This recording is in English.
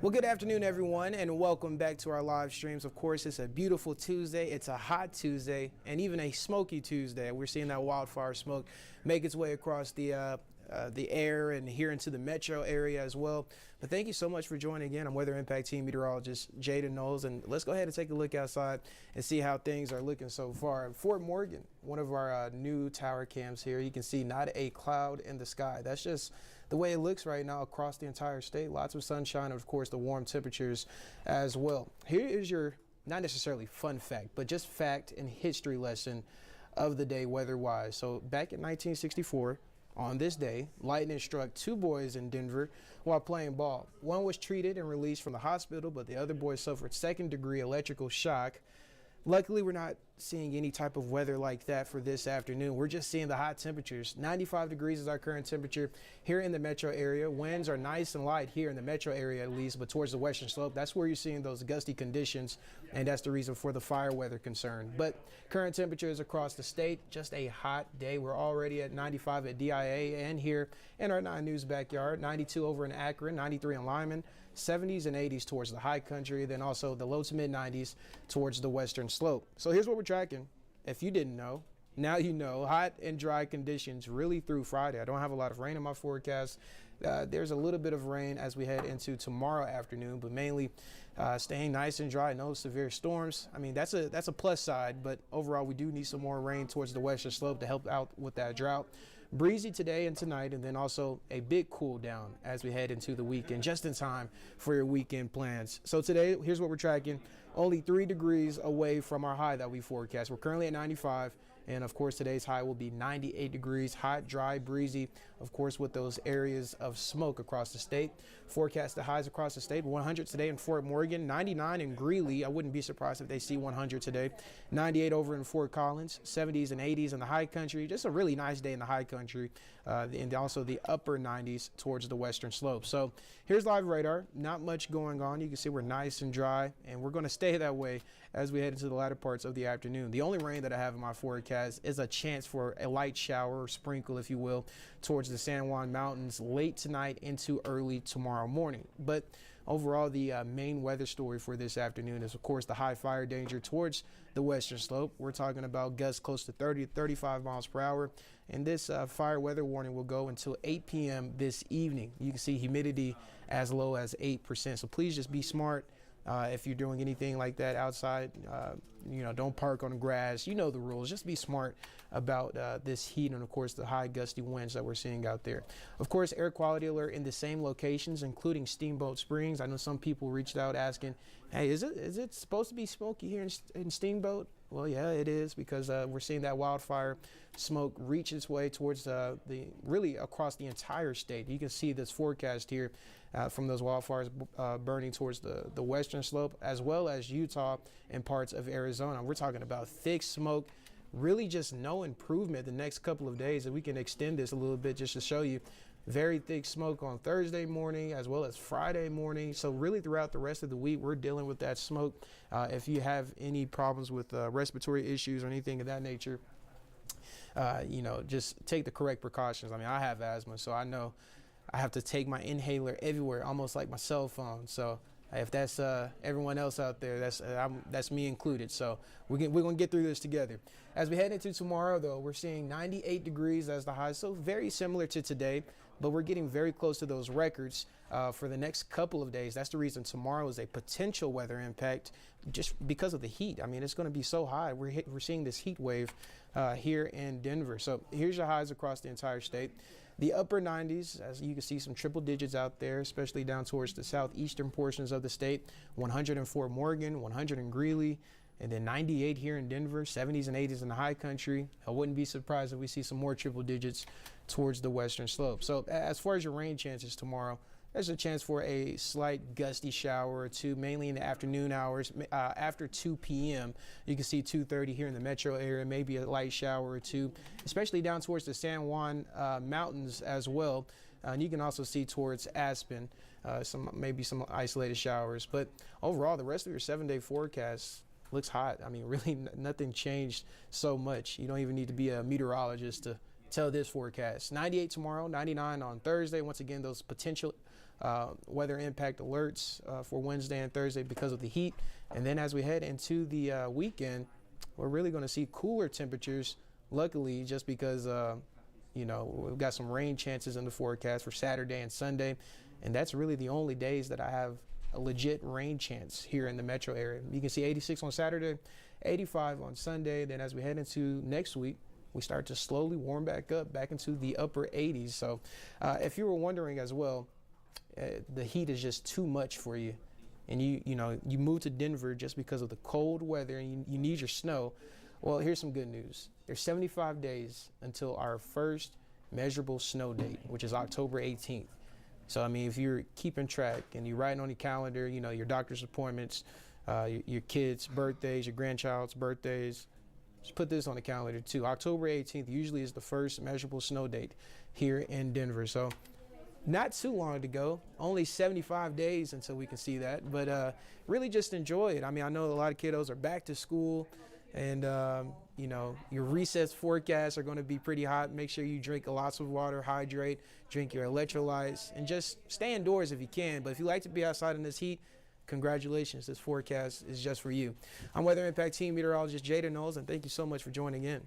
Well, good afternoon, everyone, and welcome back to our live streams. Of course, it's a beautiful Tuesday. It's a hot Tuesday and even a smoky Tuesday. We're seeing that wildfire smoke make its way across the air and here into the metro area as well. But thank you so much for joining again. I'm Weather Impact Team Meteorologist Jaden Knowles, and let's go ahead and take a look outside and see how things are looking so far. Fort Morgan, one of our new tower cams here, you can see not a cloud in the sky. That's just the way it looks right now across the entire state. Lots of sunshine, and of course the warm temperatures as well. Here is your, not necessarily fun fact, but just fact and history lesson of the day weather-wise. So back in 1964, on this day, lightning struck two boys in Denver while playing ball. One was treated and released from the hospital, but the other boy suffered second-degree electrical shock. Luckily, we're not seeing any type of weather like that for this afternoon. We're just seeing the hot temperatures. 95 degrees is our current temperature here in the metro area. Winds are nice and light here in the metro area at least, but towards the western slope, that's where you're seeing those gusty conditions, and that's the reason for the fire weather concern. But current temperatures across the state, just a hot day. We're already at 95 at DIA and here in our 9 News backyard, 92 over in Akron, 93 in Lyman, 70s and 80s towards the high country, then also the low to mid 90s towards the western slope. So here's what we're tracking. If you didn't know, now you know. Hot and dry conditions really through Friday. I don't have a lot of rain in my forecast. There's a little bit of rain as we head into tomorrow afternoon, but mainly staying nice and dry. No severe storms. I mean, that's a plus side, but overall we do need some more rain towards the western slope to help out with that drought. Breezy today and tonight, and then also a big cool down as we head into the weekend, just in time for your weekend plans. So today, here's what we're tracking. Only 3 degrees away from our high that we forecast. We're currently at 95, and of course today's high will be 98 degrees. Hot, dry, breezy, of course, with those areas of smoke across the state. Forecast the highs across the state. 100 today in Fort Morgan, 99 in Greeley. I wouldn't be surprised if they see 100 today. 98 over in Fort Collins, 70s and 80s in the high country. Just a really nice day in the high country. And also the upper 90s towards the western slope. So here's live radar. Not much going on. You can see we're nice and dry, and we're going to stay that way as we head into the latter parts of the afternoon. The only rain that I have in my forecast is a chance for a light shower or sprinkle, if you will, towards the San Juan Mountains late tonight into early tomorrow morning. But overall, the main weather story for this afternoon is, of course, the high fire danger towards the western slope. We're talking about gusts close to 30 to 35 miles per hour. And this fire weather warning will go until 8 p.m. this evening. You can see humidity as low as 8%. So please just be smart. If you're doing anything like that outside, don't park on the grass. You know the rules. Just be smart about this heat and, of course, the high gusty winds that we're seeing out there. Of course, air quality alert in the same locations, including Steamboat Springs. I know some people reached out asking, hey, is it supposed to be smoky here in Steamboat? Well, yeah, it is, because we're seeing that wildfire smoke reach its way towards really across the entire state. You can see this forecast here from those wildfires burning towards the western slope, as well as Utah and parts of Arizona. We're talking about thick smoke, really just no improvement the next couple of days. And we can extend this a little bit just to show you. Very thick smoke on Thursday morning as well as Friday morning. So really throughout the rest of the week, we're dealing with that smoke. If you have any problems with respiratory issues or anything of that nature, just take the correct precautions. I mean, I have asthma, so I know I have to take my inhaler everywhere, almost like my cell phone. So if that's everyone else out there, that's me included. So we're going to get through this together. As we head into tomorrow, though, we're seeing 98 degrees as the high, so very similar to today, but we're getting very close to those records for the next couple of days. That's the reason tomorrow is a potential weather impact, just because of the heat. I mean, it's going to be so high. We're seeing this heat wave here in Denver. So here's your highs across the entire state. The upper 90s, as you can see, some triple digits out there, especially down towards the southeastern portions of the state. 100 in Fort Morgan, 100 in Greeley, and then 98 here in Denver, 70s and 80s in the high country. I wouldn't be surprised if we see some more triple digits towards the western slope. So as far as your rain chances tomorrow, there's a chance for a slight gusty shower or two, mainly in the afternoon hours. After 2 p.m., you can see 2:30 here in the metro area, maybe a light shower or two, especially down towards the San Juan Mountains as well. And you can also see towards Aspen, maybe some isolated showers. But overall, the rest of your 7-day forecast looks hot. I mean, really nothing changed so much. You don't even need to be a meteorologist to tell this forecast. 98 tomorrow, 99 on Thursday. Once again, those potential weather impact alerts for Wednesday and Thursday because of the heat. And then as we head into the weekend, we're really going to see cooler temperatures, luckily, just because, we've got some rain chances in the forecast for Saturday and Sunday. And that's really the only days that I have a legit rain chance here in the metro area. You can see 86 on Saturday, 85 on Sunday. Then as we head into next week, we start to slowly warm back up, back into the upper 80s. So if you were wondering as well, the heat is just too much for you. And you moved to Denver just because of the cold weather and you need your snow. Well, here's some good news. There's 75 days until our first measurable snow date, which is October 18th. So, I mean, if you're keeping track and you're writing on your calendar, your doctor's appointments, your kids' birthdays, your grandchild's birthdays, just put this on the calendar too. October 18th usually is the first measurable snow date here in Denver. So not too long to go, only 75 days until we can see that. But really just enjoy it. I mean, I know a lot of kiddos are back to school and, your recess forecasts are going to be pretty hot. Make sure you drink lots of water, hydrate, drink your electrolytes, and just stay indoors if you can. But if you like to be outside in this heat, congratulations. This forecast is just for you. I'm Weather Impact Team Meteorologist Jaden Knowles, and thank you so much for joining in.